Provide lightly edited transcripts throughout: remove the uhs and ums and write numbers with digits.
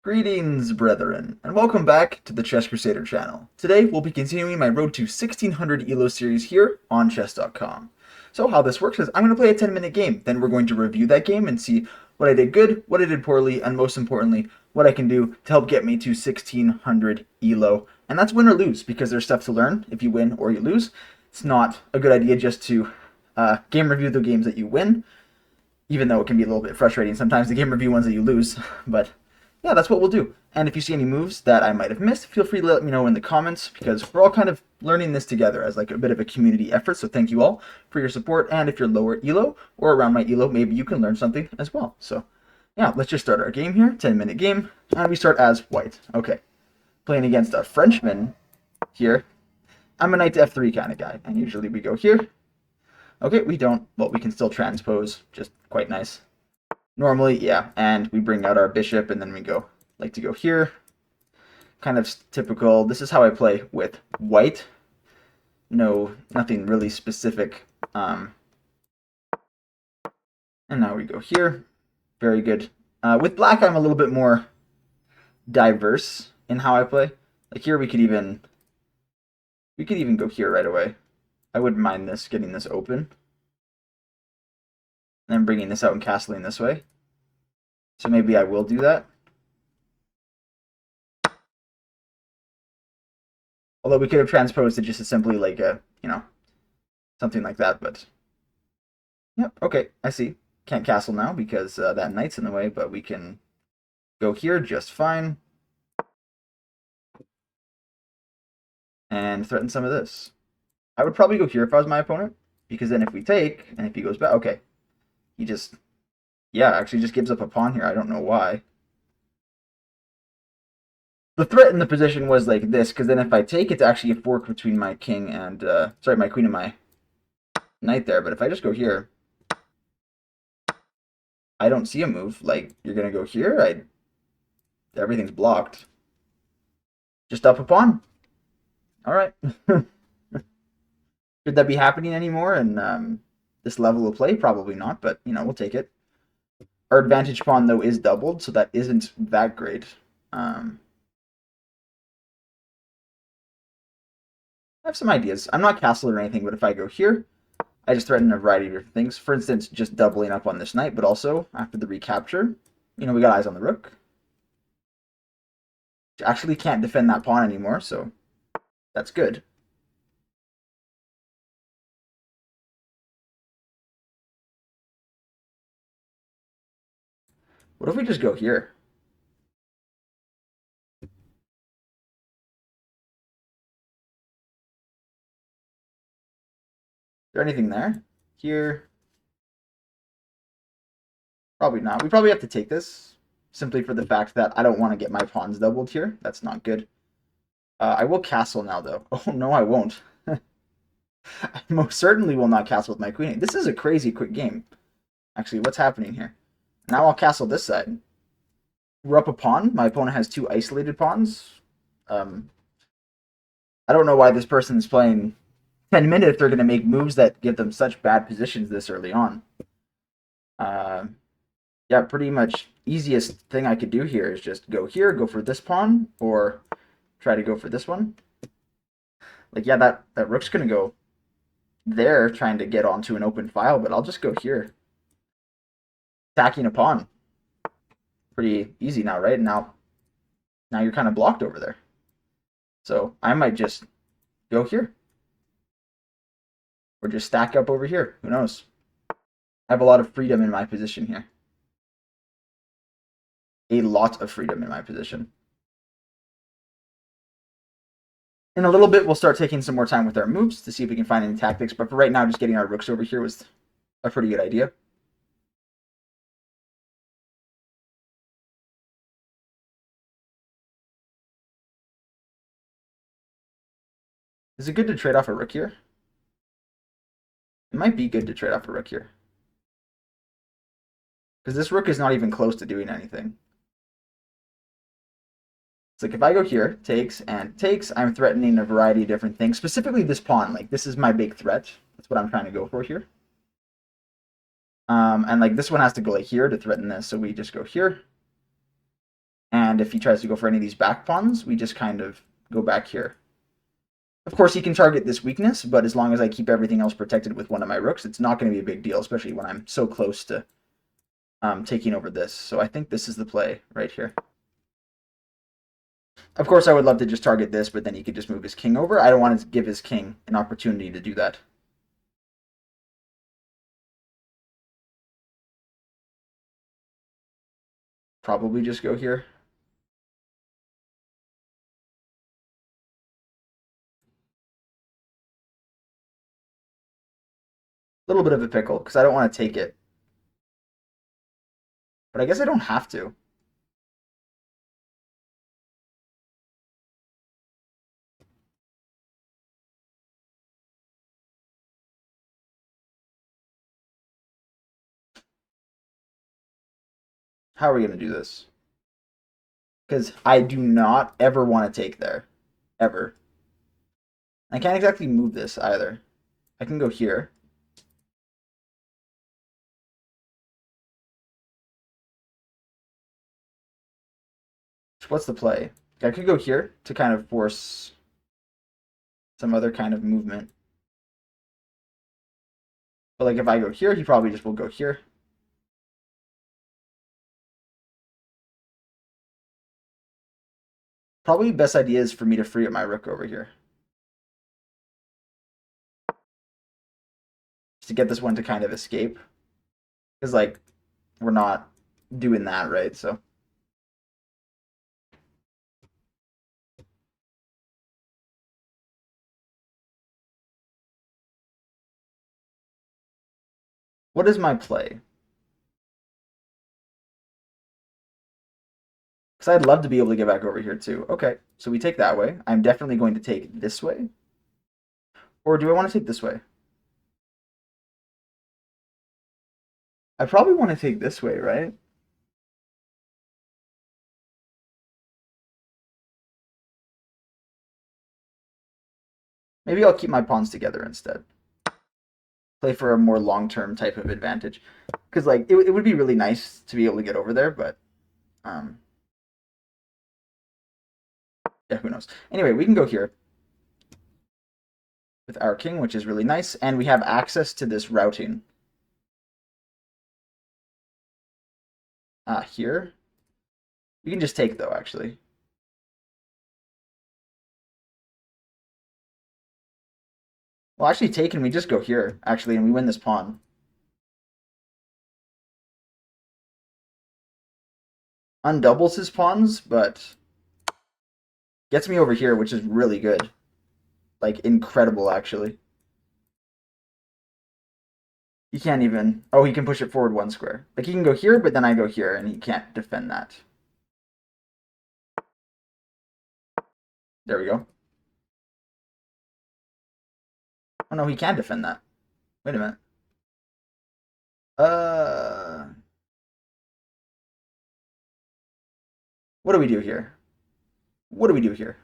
Greetings, brethren, and welcome back to the Chess Crusader channel. Today, we'll be continuing my Road to 1600 Elo series here on chess.com. So how this works is I'm going to play a 10-minute game, then we're going to review that game and see what I did good, what I did poorly, and most importantly, what I can do to help get me to 1600 Elo. And that's win or lose, because there's stuff to learn if you win or you lose. It's not a good idea just to game review the games that you win, even though it can be a little bit frustrating sometimes, the game review ones that you lose, but yeah, that's what we'll do. And if you see any moves that I might have missed, feel free to let me know in the comments, because we're all kind of learning this together as like a bit of a community effort. So thank you all for your support. And if you're lower Elo or around my Elo, maybe you can learn something as well. So yeah, let's just start our game here. 10-minute game. And we start as white. Okay. Playing against a Frenchman here. I'm a knight to f3 kind of guy. And usually we go here. Okay, we don't. But we can still transpose. Just quite nice. Normally, yeah, and we bring out our bishop, and then we like to go here. Kind of typical. This is how I play with white. No, nothing really specific. And now we go here. Very good. With black, I'm a little bit more diverse in how I play. Like here, we could even go here right away. I wouldn't mind this, getting this open. And then bringing this out and castling this way. So maybe I will do that. Although we could have transposed it just as simply like a, something like that, but yep, okay, I see. Can't castle now because that knight's in the way, but we can go here just fine. And threaten some of this. I would probably go here if I was my opponent, because then if we take, and if he goes back, okay. He just, yeah, actually just gives up a pawn here. I don't know why. The threat in the position was like this, because then if I take, it's actually a fork between my king and, my queen and my knight there. But if I just go here, I don't see a move. Like, you're going to go here? Everything's blocked. Just up a pawn. All right. Should that be happening anymore in this level of play? Probably not, but, we'll take it. Our advantage pawn, though, is doubled, so that isn't that great. I have some ideas. I'm not castle or anything, but if I go here, I just threaten a variety of different things. For instance, just doubling up on this knight, but also, after the recapture, we got eyes on the rook. Actually can't defend that pawn anymore, so that's good. What if we just go here? Is there anything there? Here? Probably not. We probably have to take this, simply for the fact that I don't want to get my pawns doubled here. That's not good. I will castle now, though. Oh, no, I won't. I most certainly will not castle with my queen. This is a crazy quick game. Actually, what's happening here? Now I'll castle this side. We're up a pawn. My opponent has two isolated pawns. I don't know why this person is playing 10 minutes if they're going to make moves that give them such bad positions this early on. Yeah, pretty much easiest thing I could do here is just go here, go for this pawn, or try to go for this one. Like, yeah, that rook's going to go there trying to get onto an open file, but I'll just go here. Attacking a pawn. Pretty easy now, right? Now you're kind of blocked over there. So I might just go here. Or just stack up over here. Who knows? I have a lot of freedom in my position here. A lot of freedom in my position. In a little bit, we'll start taking some more time with our moves to see if we can find any tactics. But for right now, just getting our rooks over here was a pretty good idea. Is it good to trade off a rook here? It might be good to trade off a rook here. Because this rook is not even close to doing anything. It's like if I go here, takes and takes, I'm threatening a variety of different things. Specifically this pawn. Like, this is my big threat. That's what I'm trying to go for here. And like this one has to go like here to threaten this. So we just go here. hand, if he tries to go for any of these back pawns, we just kind of go back here. Of course, he can target this weakness, but as long as I keep everything else protected with one of my rooks, it's not going to be a big deal, especially when I'm so close to taking over this. So I think this is the play right here. Of course, I would love to just target this, but then he could just move his king over. I don't want to give his king an opportunity to do that. Probably just go here. A little bit of a pickle, because I don't want to take it. But I guess I don't have to. How are we going to do this? Because I do not ever want to take there. Ever. I can't exactly move this either. I can go here. What's the play? I could go here to kind of force some other kind of movement. But like if I go here, he probably just will go here. Probably best idea is for me to free up my rook over here. Just to get this one to kind of escape. Because like we're not doing that, right? So what is my play? Because I'd love to be able to get back over here too. Okay, so we take that way. I'm definitely going to take this way. Or do I want to take this way? I probably want to take this way, right? Maybe I'll keep my pawns together instead. Play for a more long-term type of advantage. Because like it would be really nice to be able to get over there, but yeah, who knows. Anyway, we can go here with our king, which is really nice, and we have access to this routing. Here. We can just take, though, actually. Well, actually, taken, we just go here, actually, and we win this pawn. Undoubles his pawns, but gets me over here, which is really good. Like, incredible, actually. He can't even... Oh, he can push it forward one square. Like, he can go here, but then I go here, and he can't defend that. There we go. Oh, no, he can defend that. Wait a minute. What do we do here? What do we do here?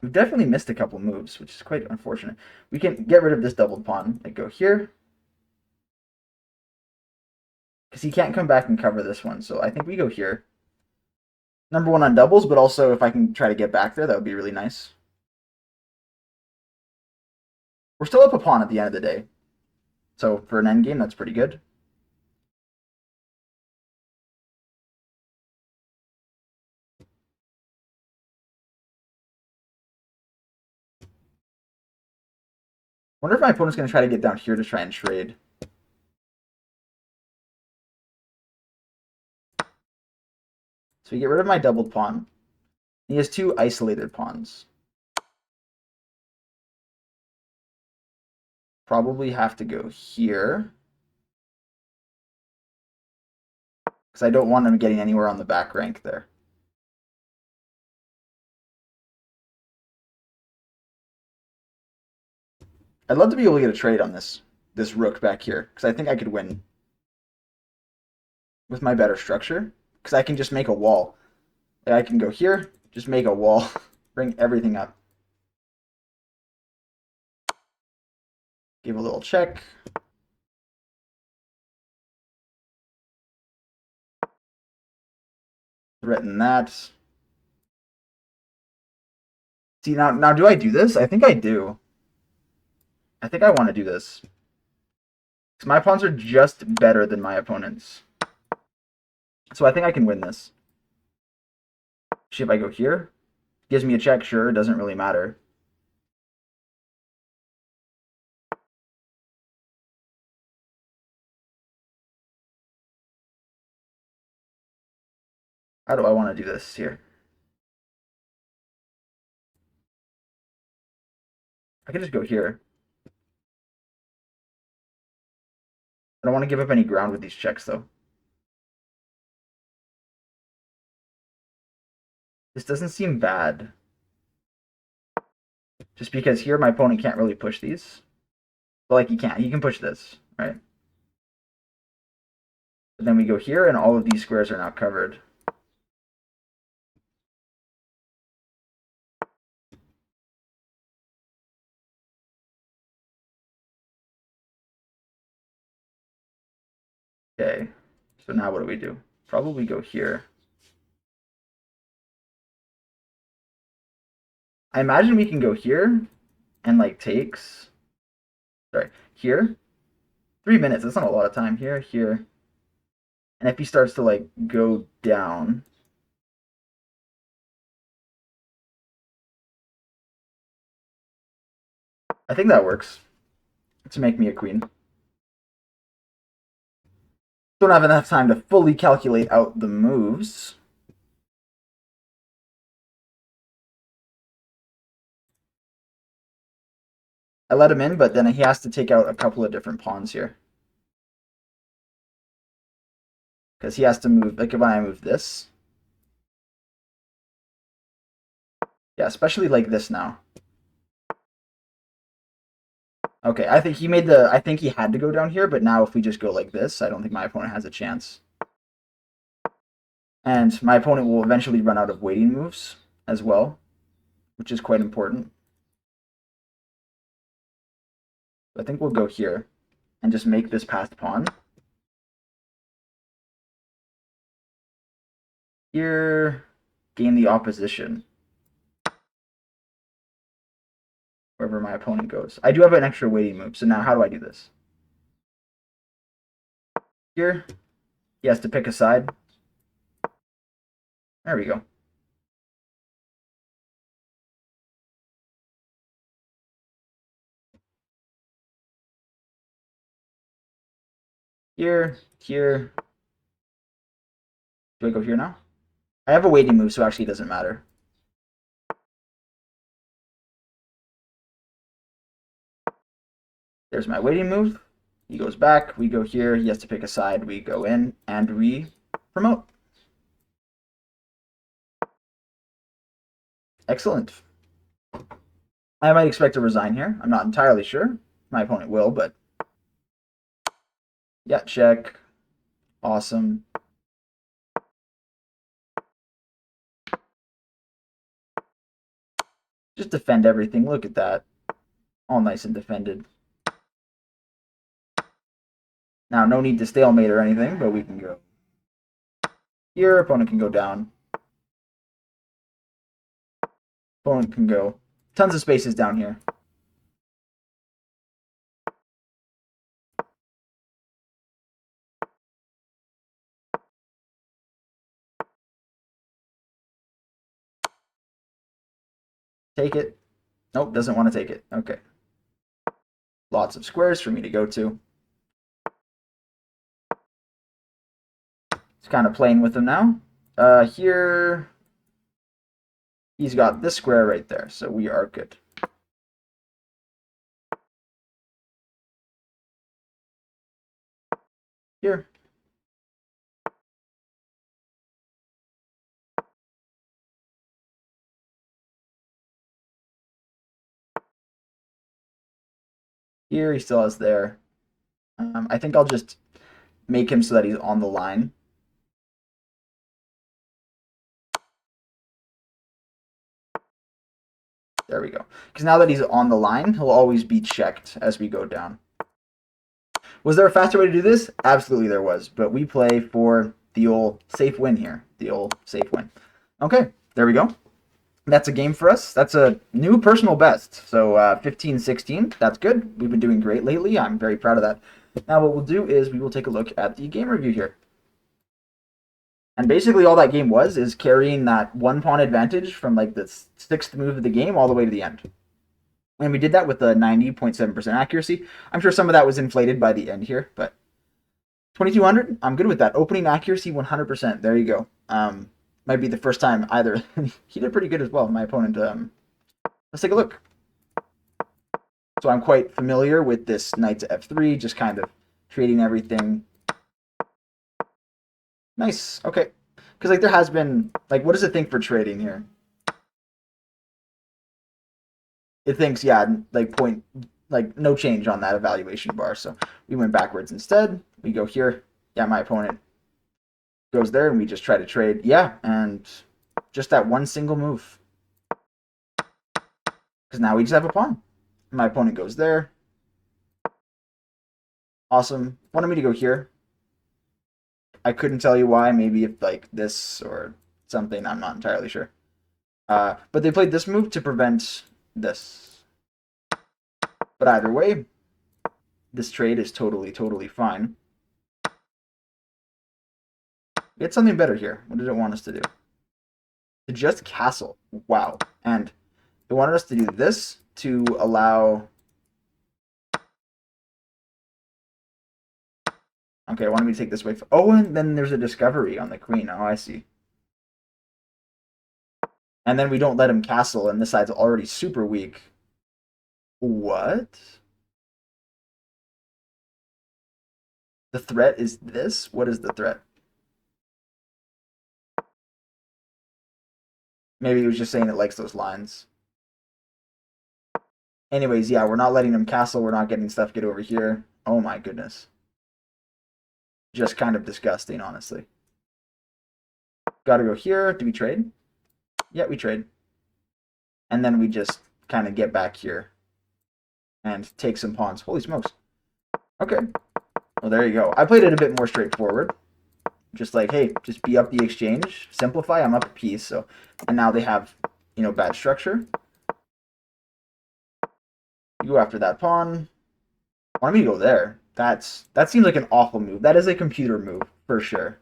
We've definitely missed a couple moves, which is quite unfortunate. We can get rid of this doubled pawn and go here. Because he can't come back and cover this one, so I think we go here. Number one on doubles, but also if I can try to get back there, that would be really nice. We're still up a pawn at the end of the day. So for an endgame, that's pretty good. Wonder if my opponent's going to try to get down here to try and trade. So we get rid of my doubled pawn. He has two isolated pawns. Probably have to go here. Because I don't want him getting anywhere on the back rank there. I'd love to be able to get a trade on this rook back here. Because I think I could win with my better structure. Because I can just make a wall. Like I can go here, just make a wall, bring everything up. Give a little check. Threaten that. See, now do I do this? I think I do. I think I want to do this. Because my pawns are just better than my opponent's. So I think I can win this. See if I go here. Gives me a check, sure, doesn't really matter. How do I want to do this here? I can just go here. I don't want to give up any ground with these checks, though. This doesn't seem bad. Just because here my opponent can't really push these. But like he can't. He can push this, right? But then we go here and all of these squares are now covered. Okay. So now what do we do? Probably go here. I imagine we can go here and like takes. Sorry, here. 3 minutes. That's not a lot of time. Here, here. And if he starts to like go down. I think that works. To make me a queen. Don't have enough time to fully calculate out the moves. I let him in, but then he has to take out a couple of different pawns here. Because he has to move, like when I move this. Yeah, especially like this now. Okay, I think I think he had to go down here, but now if we just go like this, I don't think my opponent has a chance. And my opponent will eventually run out of waiting moves as well, which is quite important. I think we'll go here and just make this passed pawn. Here, gain the opposition. Wherever my opponent goes. I do have an extra waiting move, so now how do I do this? Here, he has to pick a side. There we go. Here, here. Do I go here now? I have a waiting move, so actually it doesn't matter. There's my waiting move. He goes back. We go here. He has to pick a side. We go in, and we promote. Excellent. I might expect to resign here. I'm not entirely sure. My opponent will, but yeah, check. Awesome. Just defend everything. Look at that. All nice and defended. Now, no need to stalemate or anything, but we can go here. Opponent can go down. Opponent can go. Tons of spaces down here. Take it. Nope, doesn't want to take it. Okay. Lots of squares for me to go to. It's kind of playing with them now. Here, he's got this square right there, so we are good. Here. Here, he still has there. I think I'll just make him so that he's on the line. There we go. Because now that he's on the line, he'll always be checked as we go down. Was there a faster way to do this? Absolutely there was. But we play for the old safe win here. The old safe win. Okay, there we go. That's a game for us. That's a new personal best. So 15-16, that's good. We've been doing great lately. I'm very proud of that. Now what we'll do is we will take a look at the game review here. And basically all that game was is carrying that one pawn advantage from like the sixth move of the game all the way to the end. And we did that with a 90.7% accuracy. I'm sure some of that was inflated by the end here, but 2200, I'm good with that. Opening accuracy 100%. There you go. Might be the first time either. He did pretty good as well, my opponent. Let's take a look. So I'm quite familiar with this knight to f3, just kind of trading everything. Nice. Okay. Because like there has been, like, what does it think for trading here? It thinks, yeah, like no change on that evaluation bar. So we went backwards instead. We go here. Yeah, my opponent goes there, and we just try to trade. Yeah, and just that one single move. Because now we just have a pawn. My opponent goes there. Awesome. Wanted me to go here. I couldn't tell you why. Maybe if like this or something. I'm not entirely sure. But they played this move to prevent this. But either way, this trade is totally, totally fine. We had something better here. What did it want us to do? To just castle. Wow. And it wanted us to do this to allow... Okay, I wanted me to take this way. Oh, and then there's a discovery on the queen. Oh, I see. And then we don't let him castle, and this side's already super weak. What? The threat is this? What is the threat? Maybe he was just saying it likes those lines. Anyways, yeah, we're not letting him castle. We're not getting stuff get over here. Oh my goodness. Just kind of disgusting, honestly. Gotta go here. Do we trade? Yeah, we trade. And then we just kind of get back here and take some pawns. Holy smokes. Okay. Well, there you go. I played it a bit more straightforward. Just like, hey, just be up the exchange. Simplify. I'm up a piece. So, and now they have, you know, bad structure. You go after that pawn. Why don't we go there? That seems like an awful move. That is a computer move for sure.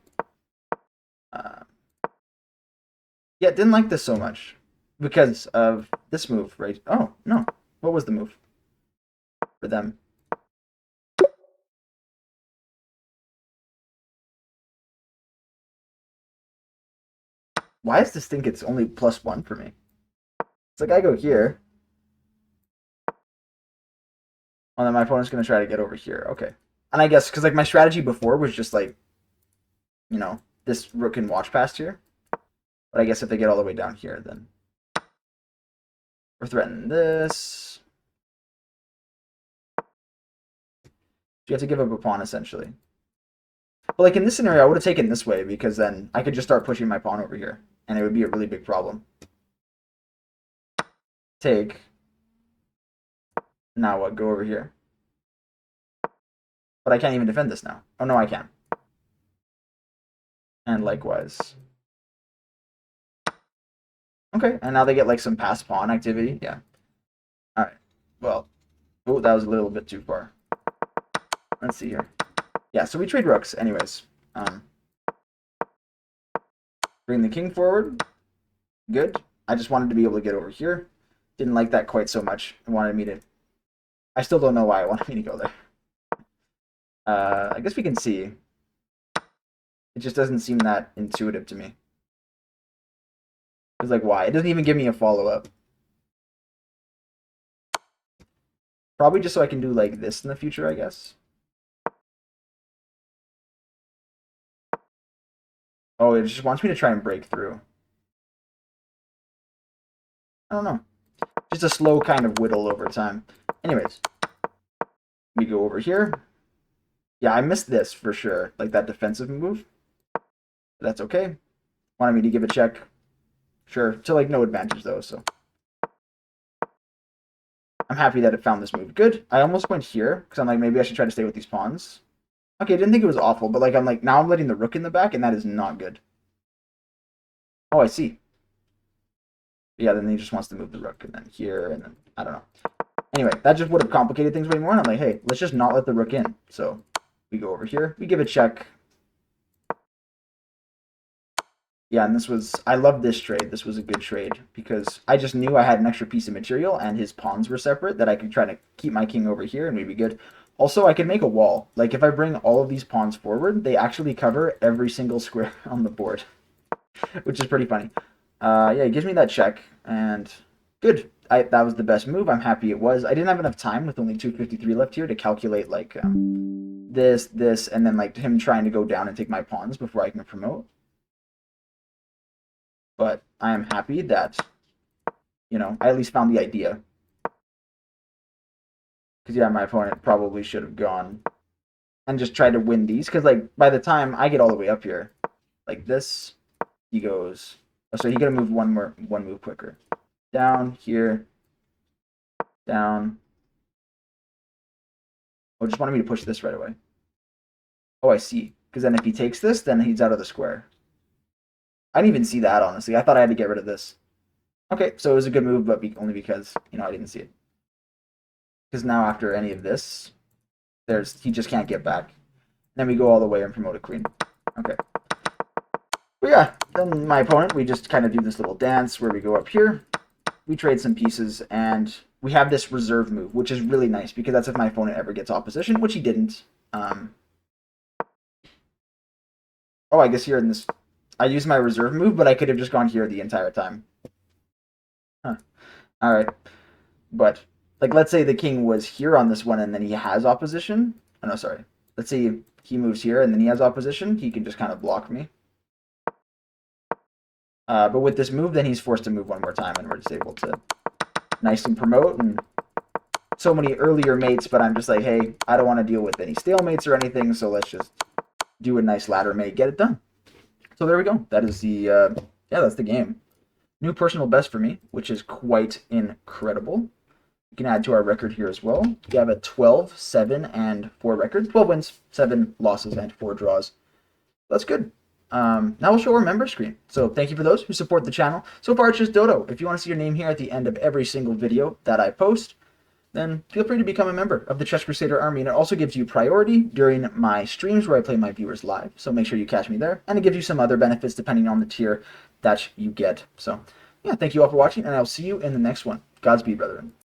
Yeah, didn't like this so much because of this move, right? Oh no, what was the move for them? Why does this think it's only +1 for me? It's like I go here. And then my opponent's going to try to get over here. Okay. And I guess, because like my strategy before was just like, you know, this rook can watch past here. But I guess if they get all the way down here, then we're threatening this. You have to give up a pawn, essentially. But like in this scenario, I would have taken this way, because then I could just start pushing my pawn over here. And it would be a really big problem. Take. Now what? Go over here. But I can't even defend this now. Oh, no, I can. And likewise. Okay, and now they get like some pass pawn activity. Yeah. All right. Well, oh, that was a little bit too far. Let's see here. Yeah, so we trade rooks anyways. Bring the king forward. Good. I just wanted to be able to get over here. Didn't like that quite so much. I wanted me to... I still don't know why I wanted me to go there. I guess we can see. It just doesn't seem that intuitive to me. It's like, why? It doesn't even give me a follow-up. Probably just so I can do like this in the future, I guess. Oh, it just wants me to try and break through. I don't know. Just a slow kind of whittle over time. Anyways, we go over here. Yeah, I missed this for sure. Like that defensive move. That's okay. Wanted me to give a check. Sure. To like no advantage though, so. I'm happy that it found this move. Good. I almost went here because I'm like, maybe I should try to stay with these pawns. Okay, I didn't think it was awful, but like I'm like, now I'm letting the rook in the back, and that is not good. Oh, I see. Yeah, then he just wants to move the rook, and then here, and then I don't know. Anyway, that just would have complicated things way more, and I'm like, hey, let's just not let the rook in. So we go over here, we give a check. Yeah, and this was, I love this trade. This was a good trade because I just knew I had an extra piece of material and his pawns were separate that I could try to keep my king over here and we'd be good. Also, I could make a wall. Like, if I bring all of these pawns forward, they actually cover every single square on the board, which is pretty funny. Yeah, it gives me that check, and good. That was the best move. I'm happy it was. I didn't have enough time with only 253 left here to calculate, like, this, and then, like, him trying to go down and take my pawns before I can promote. But I am happy that, you know, I at least found the idea. Because, yeah, my opponent probably should have gone and just tried to win these. Because, like, by the time I get all the way up here, like this, he goes... Oh, so he got to move one move quicker. Down, here, down. Oh, just wanted me to push this right away. Oh, I see. Because then if he takes this, then he's out of the square. I didn't even see that, honestly. I thought I had to get rid of this. Okay, so it was a good move, but only because, you know, I didn't see it. Because now after any of this, he just can't get back. Then we go all the way and promote a queen. Okay. But yeah, then my opponent, we just kind of do this little dance where we go up here. We trade some pieces, and we have this reserve move, which is really nice, because that's if my opponent ever gets opposition, which he didn't. Oh, I guess here in this... I used my reserve move, but I could have just gone here the entire time. Huh. Alright. But, like, let's say the king was here on this one, and then he has opposition. Oh, no, sorry. Let's say he moves here, and then he has opposition. He can just kind of block me. But with this move, then he's forced to move one more time, and we're just able to nice and promote. And so many earlier mates, but I'm just like, hey, I don't want to deal with any stalemates or anything, so let's just do a nice ladder mate, get it done. So there we go. That is the, yeah, that's the game. New personal best for me, which is quite incredible. We can add to our record here as well. We have a 12, 7, and 4 record. 12 wins, 7 losses, and 4 draws. That's good. Now we'll show our member screen. So thank you for those who support the channel. So far, it's just Dodo. If you want to see your name here at the end of every single video that I post, then feel free to become a member of the Chess Crusader Army. And it also gives you priority during my streams where I play my viewers live. So make sure you catch me there. And it gives you some other benefits depending on the tier that you get. So yeah, thank you all for watching, and I'll see you in the next one. Godspeed, brethren.